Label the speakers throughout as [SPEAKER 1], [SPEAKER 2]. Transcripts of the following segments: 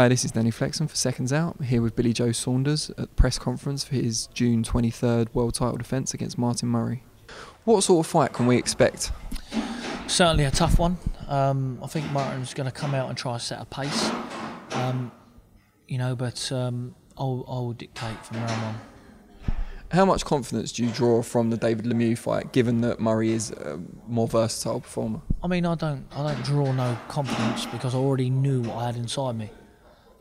[SPEAKER 1] Hi, this is Danny Flexon for Seconds Out, here with Billy Joe Saunders at the press conference for his June 23rd world title defence against Martin Murray. What sort of fight can we expect?
[SPEAKER 2] Certainly a tough one. I think Martin's going to come out and try to set a pace, but I'll dictate from round one.
[SPEAKER 1] How much confidence do you draw from the David Lemieux fight, given that Murray is a more versatile performer?
[SPEAKER 2] I mean, I don't draw no confidence because I already knew what I had inside me.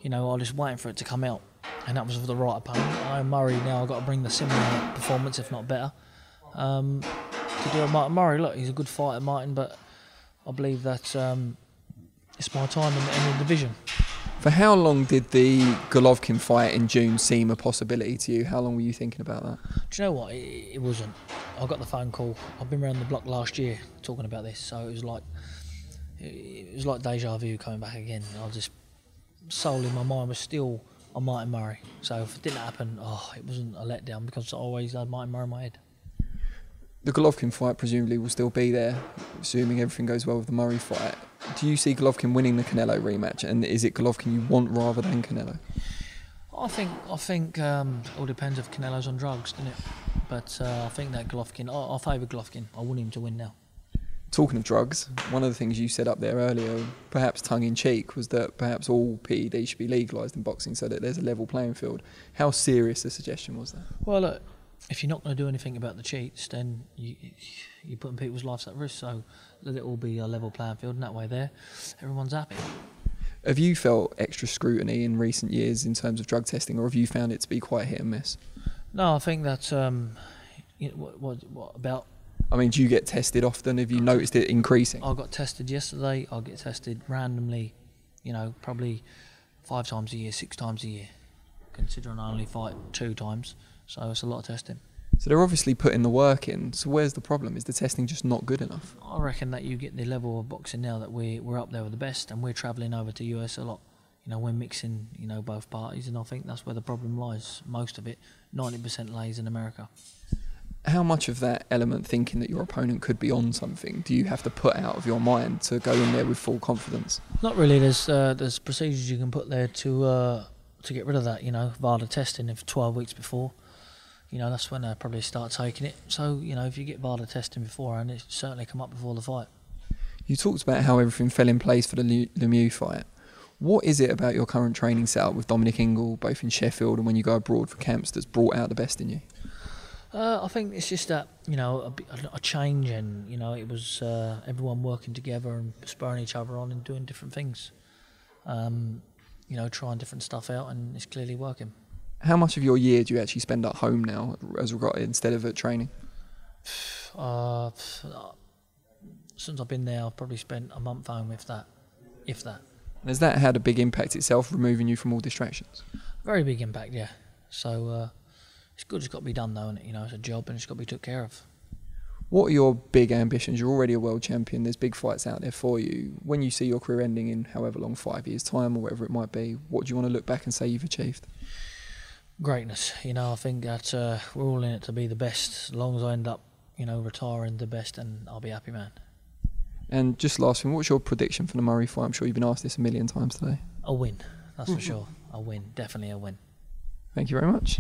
[SPEAKER 2] I was just waiting for it to come out, and that was for the right opponent. I know Murray now. I've got to bring the similar performance, if not better, to do with Martin Murray. Look, he's a good fighter, Martin, but I believe that it's my time in the division.
[SPEAKER 1] For how long did the Golovkin fight in June seem a possibility to you? How long were you thinking about that?
[SPEAKER 2] Do you know what? It wasn't. I got the phone call. I've been around the block last year talking about this, so it was like deja vu coming back again. I just solely, my mind was still on Martin Murray. So if it didn't happen, it wasn't a letdown because I always had Martin Murray in my head.
[SPEAKER 1] The Golovkin fight presumably will still be there, assuming everything goes well with the Murray fight. Do you see Golovkin winning the Canelo rematch, and is it Golovkin you want rather than Canelo?
[SPEAKER 2] I think it all depends if Canelo's on drugs, doesn't it? But I think that Golovkin, I favour Golovkin. I want him to win now.
[SPEAKER 1] Talking of drugs, one of the things you said up there earlier, perhaps tongue-in-cheek, was that perhaps all PEDs should be legalised in boxing so that there's a level playing field. How serious a suggestion was that?
[SPEAKER 2] Well, look, if you're not going to do anything about the cheats, then you're putting people's lives at risk. So let it all be a level playing field, and that way there, everyone's happy.
[SPEAKER 1] Have you felt extra scrutiny in recent years in terms of drug testing, or have you found it to be quite hit and miss?
[SPEAKER 2] No, I think that, what about...
[SPEAKER 1] I mean, do you get tested often? Have you noticed it increasing?
[SPEAKER 2] I got tested yesterday. I get tested randomly, probably 5 times a year, 6 times a year, considering I only fight 2 times. So it's a lot of testing.
[SPEAKER 1] So they're obviously putting the work in. So where's the problem? Is the testing just not good enough?
[SPEAKER 2] I reckon that you get the level of boxing now that we're up there with the best, and we're travelling over to US a lot. We're mixing, both parties, and I think that's where the problem lies. Most of it, 90% lays in America.
[SPEAKER 1] How much of that element, thinking that your opponent could be on something, do you have to put out of your mind to go in there with full confidence?
[SPEAKER 2] Not really. There's procedures you can put there to get rid of that. Via the testing of 12 weeks before. That's when I probably start taking it. So, if you get VADA testing beforehand, it certainly come up before the fight.
[SPEAKER 1] You talked about how everything fell in place for the Lemieux fight. What is it about your current training setup with Dominic Ingle, both in Sheffield and when you go abroad for camps, that's brought out the best in you?
[SPEAKER 2] I think it's just that, a change, and, it was everyone working together and spurring each other on and doing different things. Trying different stuff out, and it's clearly working.
[SPEAKER 1] How much of your year do you actually spend at home now as regard instead of at training?
[SPEAKER 2] Since I've been there, I've probably spent a month home, if that.
[SPEAKER 1] And has that had a big impact itself, removing you from all distractions?
[SPEAKER 2] Very big impact, yeah. So it's good. It's got to be done, though, isn't it? It's a job, and it's got to be took care of. What
[SPEAKER 1] are your big ambitions? You're already a world champion. There's big fights out there for you. When you see your career ending in however long, 5 years' time or whatever it might be, what do you want to look back and say you've achieved?
[SPEAKER 2] Greatness. I think that we're all in it to be the best. As long as I end up, retiring the best, and I'll be happy, man.
[SPEAKER 1] And just last thing, what's your prediction for the Murray fight? I'm sure you've been asked this a million times today.
[SPEAKER 2] A win, that's for sure. A win, definitely a win.
[SPEAKER 1] Thank you very much.